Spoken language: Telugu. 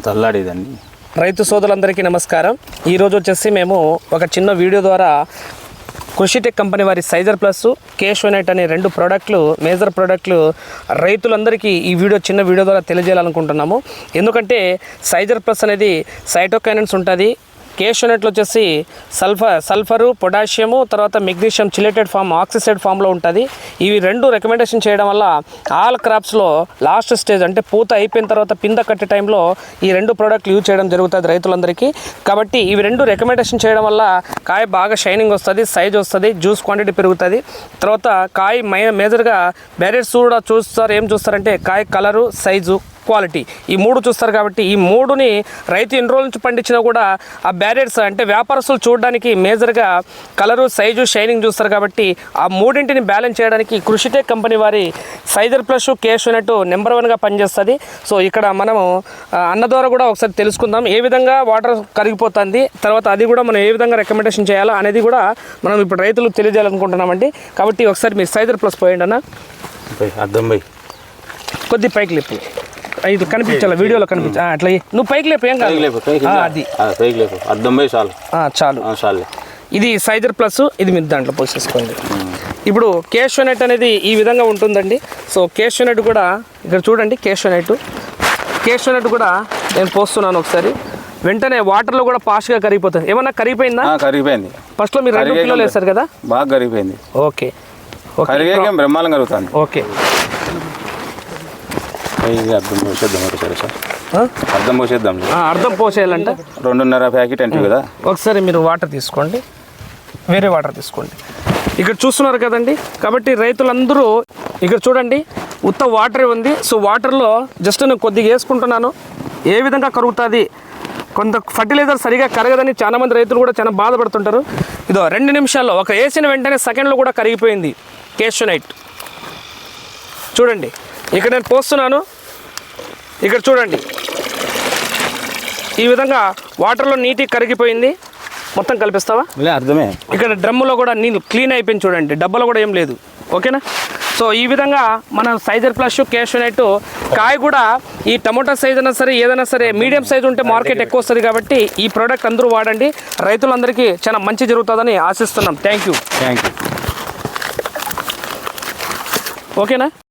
తల్లాడేదండి. రైతు సోదరులందరికీ నమస్కారం. ఈరోజు వచ్చేసి మేము ఒక చిన్న వీడియో ద్వారా కృషిటెక్ కంపెనీ వారి సైజర్ ప్లస్ కేషోనైట్ అనే రెండు ప్రోడక్ట్లు మేజర్ ప్రోడక్ట్లు రైతులందరికీ ఈ చిన్న వీడియో ద్వారా తెలియజేయాలనుకుంటున్నాము. ఎందుకంటే సైజర్ ప్లస్ అనేది సైటోకైనన్స్ ఉంటుంది, కేషోనైట్లో వచ్చేసి సల్ఫరు పొటాషియము తర్వాత మెగ్నీషియం చిలేటెడ్ ఫామ్ ఆక్సిసైడ్ ఫామ్లో ఉంటుంది. ఇవి రెండు రికమెండేషన్ చేయడం వల్ల ఆల్ క్రాప్స్లో లాస్ట్ స్టేజ్ అంటే పూత అయిపోయిన తర్వాత పింద కట్టే టైంలో ఈ రెండు ప్రోడక్ట్లు యూజ్ చేయడం జరుగుతుంది రైతులందరికీ. కాబట్టి ఇవి రెండు రికమెండేషన్ చేయడం వల్ల కాయ బాగా షైనింగ్ వస్తుంది, సైజ్ వస్తుంది, జ్యూస్ క్వాంటిటీ పెరుగుతుంది. తర్వాత కాయ మేజర్గా బ్యారెట్స్ కూడా చూస్తారు. ఏం చూస్తారంటే కాయ కలరు, సైజు, క్వాలిటీ ఈ మూడు చూస్తారు. కాబట్టి ఈ మూడుని రైతు ఎన్ని రోజుల నుంచి పండించినా కూడా ఆ బ్యారెట్స్ అంటే వ్యాపారస్తులు చూడడానికి మేజర్గా కలరు, సైజు, షైనింగ్ చూస్తారు. కాబట్టి ఆ మూడింటిని బ్యాలెన్స్ చేయడానికి కృషిటెక్ కంపెనీ వారి సైజర్ ప్లస్ కేషోనైట్ నెంబర్ 1గా పనిచేస్తుంది. సో ఇక్కడ మనము అన్న ద్వారా కూడా ఒకసారి తెలుసుకుందాం ఏ విధంగా వాటర్ కరిగిపోతుంది, తర్వాత అది కూడా మనం ఏ విధంగా రికమెండేషన్ చేయాలా అనేది కూడా మనం ఇప్పుడు రైతులకు తెలియజేయాలనుకుంటున్నామండి. కాబట్టి ఒకసారి మీరు సైజర్ ప్లస్ పోయండి అన్న. అర్థం పోయి కొద్ది పైకి లేపు, ఇది కనిపించాలి వీడియోలో కనిపించా అట్లా నువ్వు పైకి లేపు, ఏం కాదు అది అర్థం పోయి చాలు. ఇది సైజర్ ప్లస్, ఇది మీరు దాంట్లో పోసేసుకోండి. ఇప్పుడు కేషోనైట్ అనేది ఈ విధంగా ఉంటుందండి. సో కేషోనైట్ కూడా ఇక్కడ చూడండి, కేషోనైట్ కూడా నేను పోస్తున్నాను ఒకసారి. వెంటనే వాటర్లో కూడా ఫాస్ట్గా కరిగిపోతుంది. ఏమన్నా కరిగిపోయిందా? కరిగిపోయింది. ఫస్ట్లో మీరు 2 కిలోలు వేస్తారు కదా, బాగా కరిగిపోయింది. ఓకే బ్రహ్మాండం కలుగుతుంది. ఓకే అర్థం పోసేయాలంటే 2.5 ప్యాకెట్ అంటే కదా. ఒకసారి మీరు వాటర్ తీసుకోండి, వేరే వాటర్ తీసుకోండి. ఇక్కడ చూస్తున్నారు కదండి. కాబట్టి రైతులందరూ ఇక్కడ చూడండి, ఉత్త వాటరే ఉంది. సో వాటర్లో జస్ట్ నేను కొద్దిగా వేసుకుంటున్నాను. ఏ విధంగా కరుగుతుంది, కొంత ఫర్టిలైజర్ సరిగా కరగదని చాలామంది రైతులు కూడా చాలా బాధపడుతుంటారు. ఇదో 2 నిమిషాల్లో ఒక వేసిన వెంటనే సెకండ్లో కూడా కరిగిపోయింది కేషోనైట్. చూడండి ఇక్కడ నేను పోస్తున్నాను, ఇక్కడ చూడండి ఈ విధంగా వాటర్లో నీట్గా కరిగిపోయింది. మొత్తం కలిపిస్తావా? అర్థమే. ఇక్కడ డ్రమ్ములో కూడా నీళ్ళు క్లీన్ అయిపోయింది చూడండి, డబ్బాలో కూడా ఏం లేదు. ఓకేనా? సో ఈ విధంగా మన సైజర్ ప్లస్ కేషోనైట్ కాయ కూడా ఈ టమోటా సైజ్ అయినా సరే ఏదైనా సరే మీడియం సైజ్ ఉంటే మార్కెట్ ఎక్కువ వస్తుంది. కాబట్టి ఈ ప్రోడక్ట్ అందరూ వాడండి, రైతులందరికీ చాలా మంచి జరుగుతుందని ఆశిస్తున్నాం. Thank you. ఓకేనా?